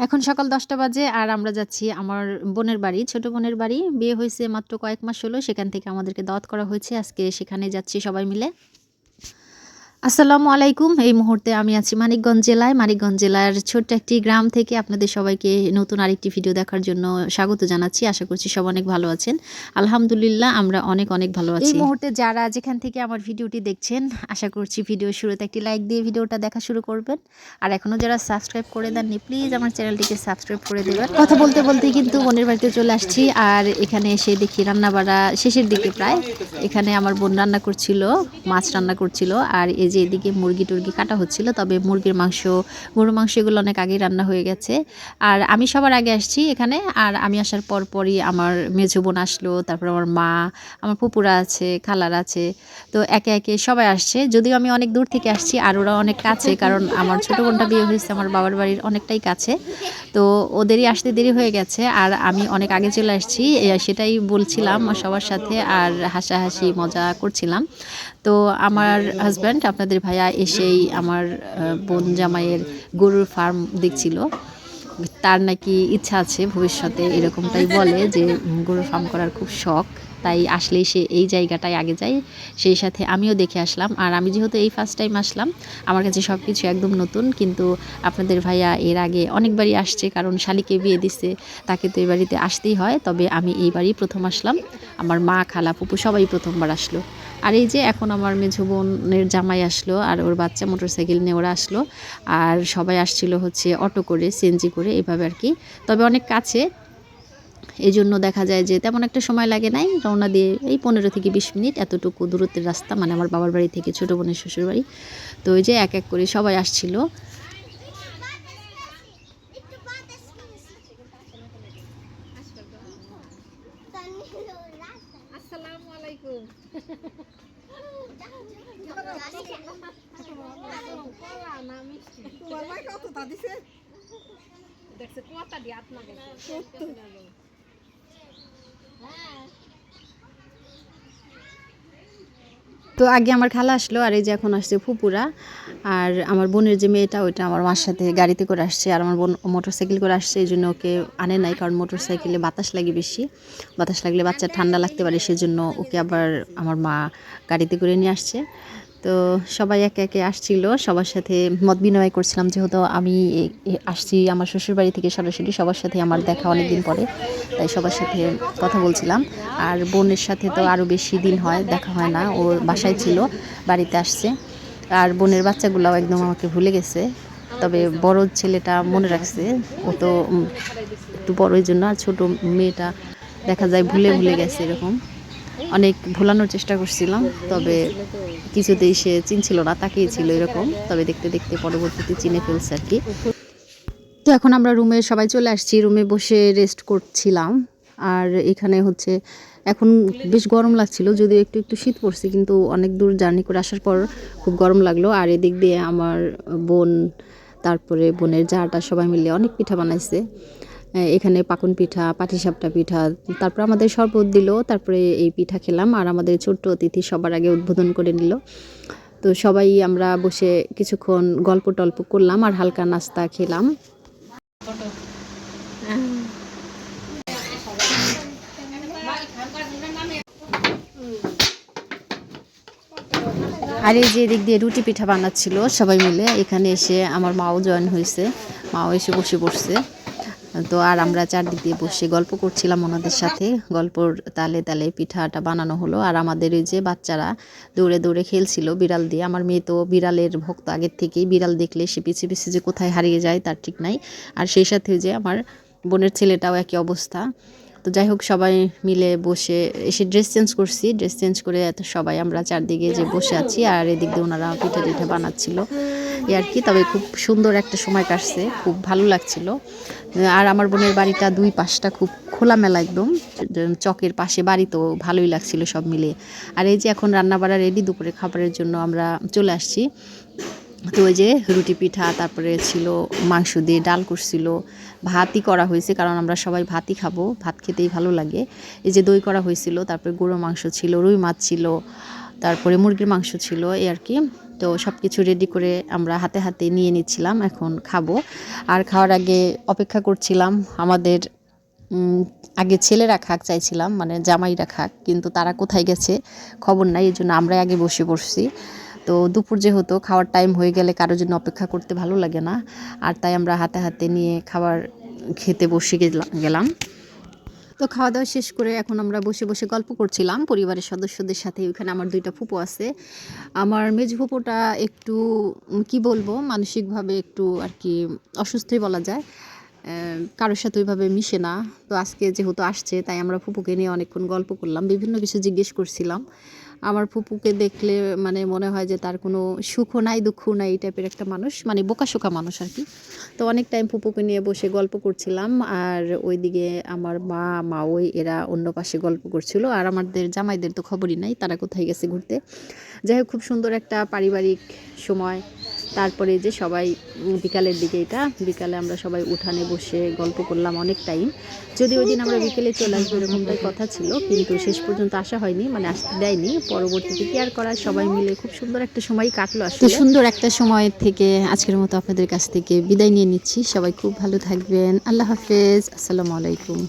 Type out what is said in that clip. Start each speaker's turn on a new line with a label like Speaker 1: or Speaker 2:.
Speaker 1: এখন সকাল ১০টা বাজে আর আমরা যাচ্ছি আমার বোনের বাড়ি, ছোট বোনের বাড়ি। বিয়ে হইছে মাত্র কয়েক মাস হলো। সেখান থেকে আমাদেরকে দাওয়াত করা হয়েছে। আজকে সেখানে যাচ্ছি সবাই মিলে। আসসালামু আলাইকুম। এই মুহূর্তে আমি আছি মানিকগঞ্জ জেলায়। মানিকগঞ্জ জেলার ছোট্ট একটি গ্রাম থেকে আপনাদের সবাইকে নতুন আরেকটি ভিডিও দেখার জন্য স্বাগত জানাচ্ছি। আশা করছি সব অনেক ভালো আছেন। আলহামদুলিল্লাহ আমরা অনেক ভালো আছি। এই মুহূর্তে যারা যেখান থেকে আমার ভিডিওটি দেখছেন, আশা করছি ভিডিওর শুরুতে একটি লাইক দিয়ে ভিডিওটা দেখা শুরু করবেন। আর এখনও যারা সাবস্ক্রাইব করে দেননি, প্লিজ আমার চ্যানেলটিকে সাবস্ক্রাইব করে দেবেন। কথা বলতে বলতেই কিন্তু বোনের বাড়িতে চলে আসছি। আর এখানে এসে দেখি রান্নাবাড়া শেষের দিকে প্রায়। এখানে আমার বোন রান্না করছিল, মাছ রান্না করছিল। আর এই যে এদিকে মুরগি টুরগি কাটা হচ্ছিল। তবে মুরগির মাংস, গরুর মাংস এগুলো অনেক আগেই রান্না হয়ে গেছে। আর আমি সবার আগে আসছি এখানে। আর আমি আসার পরই আমার মেজো বোন আসলো, তারপর আমার মা, আমার ফুপুরা আছে, খালারা আছে। তো একে একে সবাই আসছে। যদিও আমি অনেক দূর থেকে আসছি আর ওরা অনেক কাছে, কারণ আমার ছোটো বোনটা বিয়ে হয়েছে আমার বাবার বাড়ির অনেকটাই কাছে। তো ওদেরই আসতে দেরি হয়ে গেছে আর আমি অনেক আগে চলে আসছি, সেটাই বলছিলাম সবার সাথে আর হাসাহাসি মজা করছিলাম। তো আমার হাজব্যান্ড, আপনাদের ভাইয়া, এসেই আমার বোন জামাইয়ের গরুর ফার্ম দেখছিল। তার নাকি ইচ্ছা আছে ভবিষ্যতে, এরকমটাই বলে যে গরুর ফার্ম করার খুব শখ। তাই আসলেই সে এই জায়গাটায় আগে যায়। সেই সাথে আমিও দেখে আসলাম। আর আমি যেহেতু এই ফার্স্ট টাইম আসলাম, আমার কাছে সব কিছু একদম নতুন। কিন্তু আপনাদের ভাইয়া এর আগে অনেকবারই আসছে, কারণ শালিকে বিয়ে দিছে, তাকে তো এই বাড়িতে আসতেই হয়। তবে আমি এইবারই প্রথম আসলাম। আমার মা, খালা, ফুপু সবাই প্রথমবার আসলো। আর এই যে এখন আমার মেঝো বোনের জামাই আসলো আর ওর বাচ্চা মোটরসাইকেল নিয়ে ওরা আসলো। আর সবাই আসছিল হচ্ছে অটো করে, সিএনজি করে, এভাবে আর কি। তবে অনেক কাছে, এই জন্য দেখা যায় যে তেমন একটা সময় লাগে নাই। রওনা দিয়ে এই 15 থেকে 20 মিনিট এতটুকু দূরত্বের রাস্তা, মানে আমার বাবার বাড়ি থেকে ছোটো বোনের শ্বশুর বাড়ি। তো ওই যে এক এক করে সবাই আসছিল।
Speaker 2: আসসালামু আলাইকুম।
Speaker 1: তো আগে আমার খালা আসলো আর এই যে এখন আসছে ফুপুরা। আর আমার বোনের যে মেয়েটা, ওইটা আমার মার সাথে গাড়িতে করে আসছে। আর আমার বোন মোটরসাইকেল করে আসছে, এই জন্য ওকে আনে নাই, কারণ মোটরসাইকেলে বাতাস লাগে বেশি। বাতাস লাগলে বাচ্চা ঠান্ডা লাগতে পারে, সেজন্য ওকে আবার আমার মা গাড়িতে করে নিয়ে আসছে। তো সবাই একে একে আসছিল, সবার সাথে মত বিনিময় করছিলাম। যেহেতু আমি আসছি আমার শ্বশুরবাড়ি থেকে সরাসরি, সবার সাথে আমার দেখা অনেক দিন পরে, তাই সবার সাথে কথা বলছিলাম। আর বোনের সাথে তো আরও বেশি দিন হয় দেখা হয় না, ওর বাসায় ছিল, বাড়িতে আসছে। আর বোনের বাচ্চাগুলোও একদম আমাকে ভুলে গেছে। তবে বড় ছেলেটা মনে রাখছে, ও তো একটু বড়োর জন্য। আর ছোটো মেয়েটা দেখা যায় ভুলে গেছে। এরকম অনেক ভোলানোর চেষ্টা করছিলাম, তবে কিছুতেই সে চিনছিল না, তাকিয়ে ছিল এরকম। তবে দেখতে দেখতে পরবর্তীতে চিনে ফেলছে আর কি। তো এখন আমরা রুমে সবাই চলে আসছি, রুমে বসে রেস্ট করছিলাম। আর এখানে হচ্ছে এখন বেশ গরম লাগছিল, যদিও একটু একটু শীত পড়ছে, কিন্তু অনেক দূর জার্নি করে আসার পর খুব গরম লাগলো। আর এদিক দিয়ে আমার বোন, তারপরে বোনের জাটা সবাই মিলে অনেক পিঠা বানাইছে। এখানে পাকুন পিঠা, পাটিসাপটা পিঠা, তারপর আমাদের শরবত দিল, তারপরে এই পিঠা খেলাম। আর আমাদের ছোট্ট অতিথি সবার আগে উদ্বোধন করে নিল। তো সবাই আমরা বসে কিছুক্ষণ গল্প টল্প করলাম আর হালকা নাস্তা খেলাম। আর এই যে এদিক দিয়ে রুটি পিঠা বানাচ্ছিল সবাই মিলে। এখানে এসে আমার মাও জয়েন হয়েছে, মাও এসে বসে পড়ছে। তো আর আমরা চারদিক দিয়ে বসে গল্প করছিলাম ওনাদের সাথে, গল্পর তালে তালে পিঠাটা বানানো হলো। আর আমাদের এই যে বাচ্চারা দৌড়ে দৌড়ে খেলছিল বিড়াল দিয়ে। আমার মেয়ে তো বিড়ালের ভক্ত আগের থেকেই, বিড়াল দেখলে সে পিছিয়ে পিছিয়ে যে কোথায় হারিয়ে যায় তার ঠিক নাই। আর সেই সাথে যে আমার বোনের ছেলেটাও একই অবস্থা। তো যাই হোক, সবাই মিলে বসে এসে ড্রেস চেঞ্জ করছি, ড্রেস চেঞ্জ করে এত সবাই আমরা চারদিকে যে বসে আছি। আর এদিক দিয়ে ওনারা পিঠা টিঠা বানাচ্ছিল এই আর কি। তবে খুব সুন্দর একটা সময় কাটছে, খুব ভালো লাগছিল। আর আমার বোনের বাড়িটা দুই পাশটা খুব খোলামেলা, একদম চকের পাশে বাড়ি, তো ভালোই লাগছিল সব মিলে। আর এই যে এখন রান্নাবাড়া রেডি, দুপুরে খাবারের জন্য আমরা চলে আসছি। তো ওই যে রুটি পিঠা, তারপরে ছিল মাংস দিয়ে ডাল করছিল, ভাতই করা হয়েছে, কারণ আমরা সবাই ভাতই খাবো, ভাত খেতেই ভালো লাগে। এই যে দই করা হয়েছিল, তারপরে গরুর মাংস ছিল, রুই মাছ ছিল, তারপরে মুরগির মাংস ছিল এই আর কি। তো সব কিছু রেডি করে আমরা হাতে হাতে নিয়ে নিচ্ছিলাম, এখন খাবো। আর খাওয়ার আগে অপেক্ষা করছিলাম আমাদের আগে ছেলেরা খাক চাইছিলাম, মানে জামাইরা খাক, কিন্তু তারা কোথায় গেছে খবর নাই, এই জন্য আমরাই আগে বসে পড়ছি। তো দুপুর যেহেতু খাওয়ার টাইম হয়ে গেলে কারোর জন্য অপেক্ষা করতে ভালো লাগে না, আর তাই আমরা হাতে হাতে নিয়ে খাবার খেতে বসে গেলাম। তো খাওয়া দাওয়া শেষ করে এখন আমরা বসে বসে গল্প করছিলাম পরিবারের সদস্যদের সাথে। ওইখানে আমার 2টা ফুপু আছে। আমার মেজো ফুপুটা একটু কি বলবো, মানসিকভাবে একটু আর কি অসুস্থই বলা যায়, কারোর সাথে ওইভাবে মিশে না। তো আজকে যেহেতু আসছে তাই আমরা ফুপুকে নিয়ে অনেকক্ষণ গল্প করলাম, বিভিন্ন কিছু জিজ্ঞেস করছিলাম। আমার ফুপুকে দেখলে মানে মনে হয় যে তার কোনো সুখও নাই দুঃখও নাই, এই টাইপের একটা মানুষ, মানে বোকাশোকা মানুষ আর কি। তো অনেক টাইম ফুপুকে নিয়ে বসে গল্প করছিলাম, আর ওইদিকে আমার মা ওই এরা অন্য পাশে গল্প করছিল। আর আমাদের জামাইদের তো খবরই নাই, তারা কোথায় গেছে ঘুরতে। যাই হোক, খুব সুন্দর একটা পারিবারিক সময়। তারপরে যে সবাই বিকালের দিকে, বিকালে আমরা সবাই উঠানে বসে গল্প করলাম অনেক টাইম। যদি ওই দিন আমরা বিকেলে চলে আসবো এরকমটাই কথা ছিল, কিন্তু শেষ পর্যন্ত আসা হয়নি, মানে আসতে দেয়নি। পরবর্তীতে কি আর করা, সবাই মিলে খুব সুন্দর একটা সময় কাটলো। আসলে সুন্দর একটা সময় থেকে আজকের মতো আপনাদের কাছ থেকে বিদায় নিয়ে নিচ্ছি। সবাই খুব ভালো থাকবেন। আল্লাহ হাফেজ, আসসালামু আলাইকুম।